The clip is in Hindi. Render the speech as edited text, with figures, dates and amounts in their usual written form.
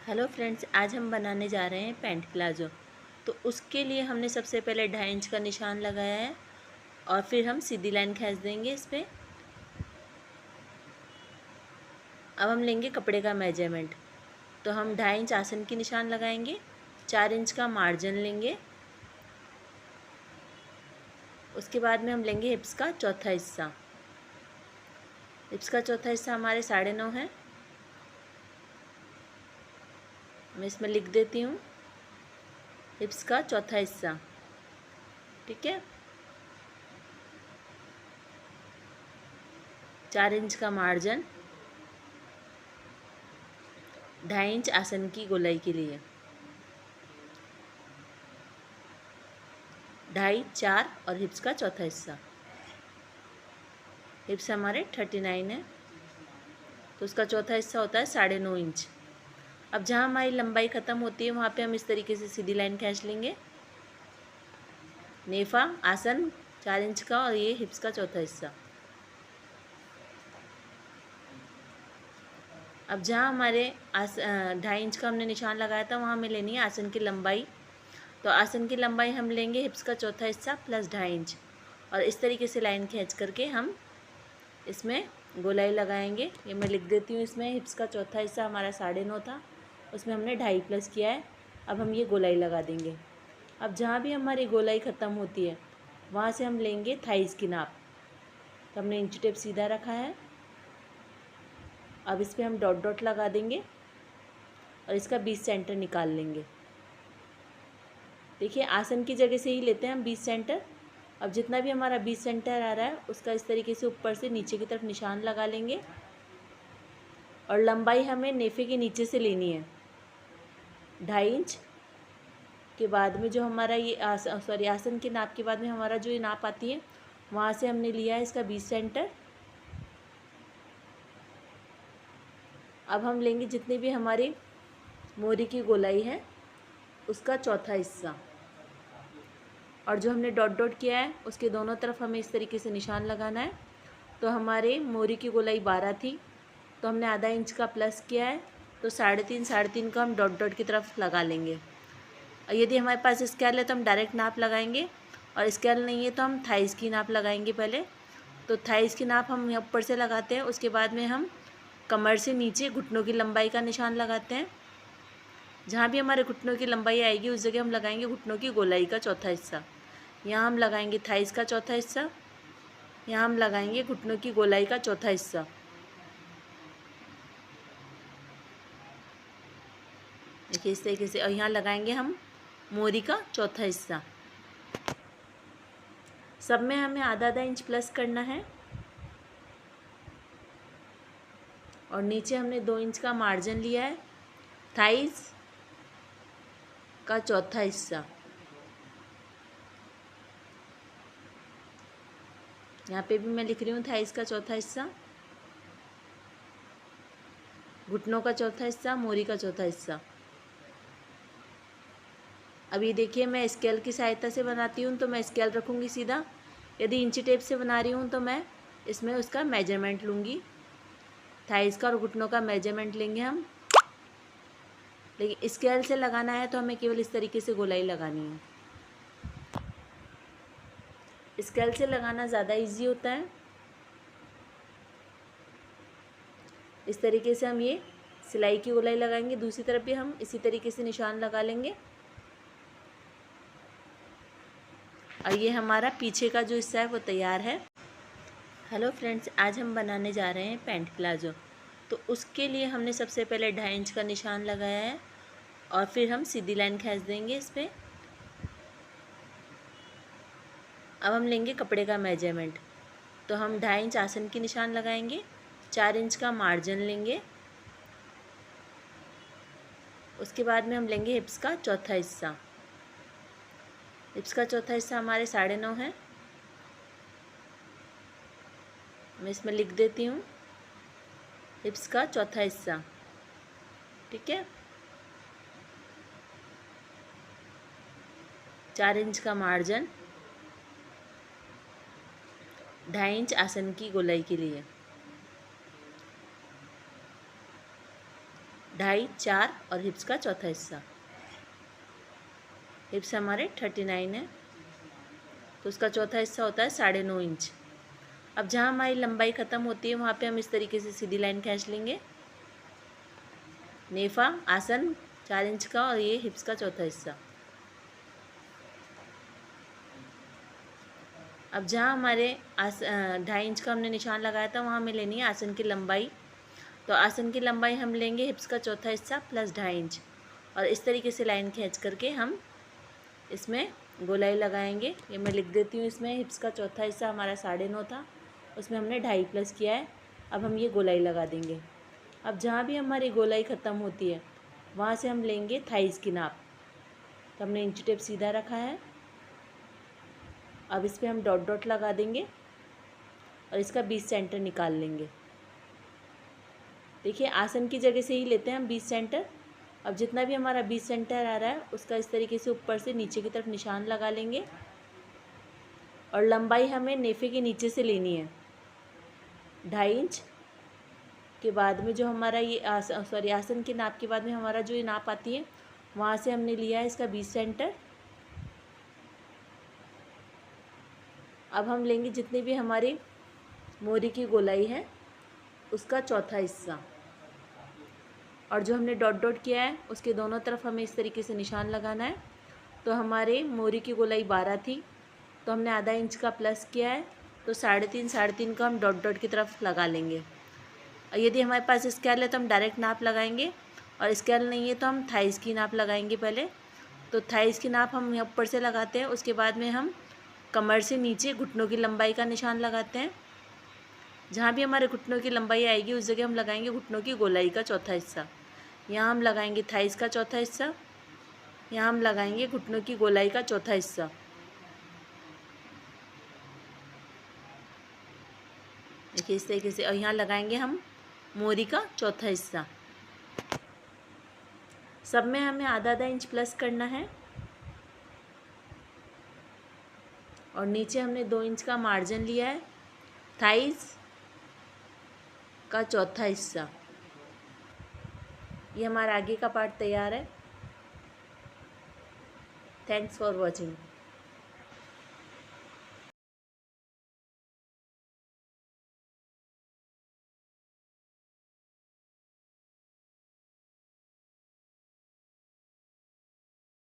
हेलो फ्रेंड्स, आज हम बनाने जा रहे हैं पैंट प्लाजो। तो उसके लिए हमने सबसे पहले 2.5 इंच का निशान लगाया है और फिर हम सीधी लाइन खींच देंगे इस पर। अब हम लेंगे कपड़े का मेजरमेंट। तो हम 2.5 इंच आसन की निशान लगाएंगे, 4 इंच का मार्जिन लेंगे। उसके बाद में हम लेंगे हिप्स का चौथा हिस्सा। हिप्स का चौथा हिस्सा हमारे 9.5 है। मैं इसमें लिख देती हूँ हिप्स का चौथा हिस्सा। ठीक है, 4 इंच का मार्जिन, 2.5 इंच आसन की गोलाई के लिए, 2.5, 4 और हिप्स का चौथा हिस्सा। हिप्स हमारे 39 है, तो उसका चौथा हिस्सा होता है 9.5 इंच। अब जहाँ हमारी लंबाई ख़त्म होती है वहाँ पे हम इस तरीके से सीधी लाइन खींच लेंगे। नेफा आसन 4 इंच का और ये हिप्स का चौथा हिस्सा। अब जहाँ हमारे 2.5 इंच का हमने निशान लगाया था वहाँ हमें लेनी है आसन की लंबाई। तो आसन की लंबाई हम लेंगे हिप्स का चौथा हिस्सा प्लस 2.5 इंच, और इस तरीके से लाइन खींच करके हम इसमें गोलाई लगाएंगे। ये मैं लिख देती हूँ। इसमें हिप्स का चौथा हिस्सा हमारा 9.5 था, उसमें हमने 2.5 प्लस किया है। अब हम ये गोलाई लगा देंगे। अब जहाँ भी हमारी गोलाई ख़त्म होती है वहाँ से हम लेंगे थाइज़ की नाप। तो हमने इंची टेप सीधा रखा है। अब इस पर हम डॉट डॉट लगा देंगे और इसका 20 सेंटर निकाल लेंगे। देखिए, आसन की जगह से ही लेते हैं हम 20 सेंटर। अब जितना भी हमारा 20 सेंटर आ रहा है उसका इस तरीके से ऊपर से नीचे की तरफ निशान लगा लेंगे, और लंबाई हमें नेफे के नीचे से लेनी है। 2.5 इंच के बाद में जो हमारा ये आसन के नाप के बाद में हमारा जो ये नाप आती है वहाँ से हमने लिया है इसका 20 सेंटर। अब हम लेंगे जितनी भी हमारी मोरी की गोलाई है उसका चौथा हिस्सा, और जो हमने डॉट डॉट किया है उसके दोनों तरफ हमें इस तरीके से निशान लगाना है। तो हमारे मोरी की गोलाई 12 थी, तो हमने आधा इंच का प्लस किया है, तो 3.5 का हम डॉट डॉट की तरफ लगा लेंगे। और यदि हमारे पास स्केल है तो हम डायरेक्ट नाप लगाएंगे, और स्केल नहीं है तो हम थाइज़ की नाप लगाएंगे पहले। तो थाइज़ की नाप हम ऊपर से लगाते हैं, उसके बाद में हम कमर से नीचे घुटनों की लंबाई का निशान लगाते हैं। जहाँ भी हमारे घुटनों की लंबाई आएगी उस जगह हम लगाएंगे घुटनों की गोलाई का चौथा हिस्सा। यहाँ हम लगाएंगे थाइज़ का चौथा हिस्सा, यहाँ हम लगाएंगे घुटनों की गोलाई का चौथा हिस्सा। देखिए इस तरीके से, और यहाँ लगाएंगे हम मोरी का चौथा हिस्सा। सब में हमें आधा आधा इंच प्लस करना है, और नीचे हमने 2 इंच का मार्जिन लिया है। थाइज़ का चौथा हिस्सा, यहाँ पे भी मैं लिख रही हूँ थाइज़ का चौथा हिस्सा, घुटनों का चौथा हिस्सा, मोरी का चौथा हिस्सा। अब ये देखिए, मैं स्केल की सहायता से बनाती हूँ तो मैं स्केल रखूँगी सीधा। यदि इंची टेप से बना रही हूँ तो मैं इसमें उसका मेजरमेंट लूँगी। थाइज़ का और घुटनों का मेजरमेंट लेंगे हम। लेकिन स्केल से लगाना है तो हमें केवल इस तरीके से गोलाई लगानी है। स्केल से लगाना ज़्यादा इजी होता है। इस तरीके से हम ये सिलाई की गोलाई लगाएंगे। दूसरी तरफ भी हम इसी तरीके से निशान लगा लेंगे, और ये हमारा पीछे का जो हिस्सा है वो तैयार है। हेलो फ्रेंड्स, आज हम बनाने जा रहे हैं पैंट प्लाजो। तो उसके लिए हमने सबसे पहले 2.5 इंच का निशान लगाया है और फिर हम सीधी लाइन खींच देंगे इस पर। अब हम लेंगे कपड़े का मेजरमेंट। तो हम 2.5 इंच आसन की निशान लगाएंगे, 4 इंच का मार्जिन लेंगे। उसके बाद में हम लेंगे हिप्स का चौथा हिस्सा। हिप्स का चौथा हिस्सा हमारे 9.5 है। मैं इसमें लिख देती हूँ हिप्स का चौथा हिस्सा। ठीक है, 4 इंच का मार्जिन, 2.5 इंच आसन की गोलाई के लिए, ढाई, 4 और हिप्स का चौथा हिस्सा। हिप्स हमारे 39 है, तो उसका चौथा हिस्सा होता है 9.5 इंच। अब जहाँ हमारी लंबाई ख़त्म होती है वहाँ पे हम इस तरीके से सीधी लाइन खींच लेंगे। नेफा आसन 4 इंच का और ये हिप्स का चौथा हिस्सा। अब जहाँ हमारे 2.5 इंच का हमने निशान लगाया था वहाँ हमें लेनी है आसन की लंबाई। तो आसन की लंबाई हम लेंगे हिप्स का चौथा हिस्सा प्लस 2.5 इंच, और इस तरीके से लाइन खींच करके हम इसमें गोलाई लगाएंगे। ये मैं लिख देती हूँ। इसमें हिप्स का चौथा हिस्सा हमारा 9.5 था, उसमें हमने 2.5 प्लस किया है। अब हम ये गोलाई लगा देंगे। अब जहाँ भी हमारी गोलाई ख़त्म होती है वहाँ से हम लेंगे थाइस की नाप। तो हमने इंची टेप सीधा रखा है। अब इस पर हम डॉट डॉट लगा देंगे और इसका 20 सेंटर निकाल लेंगे। देखिए आसन की जगह से ही लेते हैं हम 20 सेंटर। अब जितना भी हमारा 20 सेंटर आ रहा है उसका इस तरीके से ऊपर से नीचे की तरफ निशान लगा लेंगे, और लंबाई हमें नेफे के नीचे से लेनी है 2.5 इंच के बाद में जो हमारा ये आसन के नाप के बाद में हमारा जो ये नाप आती है वहाँ से हमने लिया है इसका 20 सेंटर। अब हम लेंगे जितनी भी हमारी मोरी की गोलाई है उसका चौथा हिस्सा, और जो हमने डॉट डॉट किया है उसके दोनों तरफ हमें इस तरीके से निशान लगाना है। तो हमारे मोरी की गोलाई 12 थी, तो हमने आधा इंच का प्लस किया है, तो 3.5 का हम डॉट डॉट की तरफ लगा लेंगे। और यदि हमारे पास स्केल है तो हम डायरेक्ट नाप लगाएंगे, और स्केल नहीं है तो हम थाइस की नाप लगाएंगे पहले। तो थाइस की नाप हम ऊपर से लगाते हैं, उसके बाद में हम कमर से नीचे घुटनों की लंबाई का निशान लगाते हैं। जहाँ भी हमारे घुटनों की लंबाई आएगी उस जगह हम लगाएंगे घुटनों की गोलाई का चौथा हिस्सा। यहाँ हम लगाएंगे थाइस का चौथा हिस्सा, यहाँ हम लगाएंगे घुटनों की गोलाई का चौथा हिस्सा। देखिए इस तरीके से, और यहाँ लगाएंगे हम मोरी का चौथा हिस्सा। सब में हमें आधा आधा इंच प्लस करना है, और नीचे हमने 2 इंच का मार्जिन लिया है थाइस का चौथा हिस्सा। ये हमारा आगे का पार्ट तैयार है। Thanks for watching.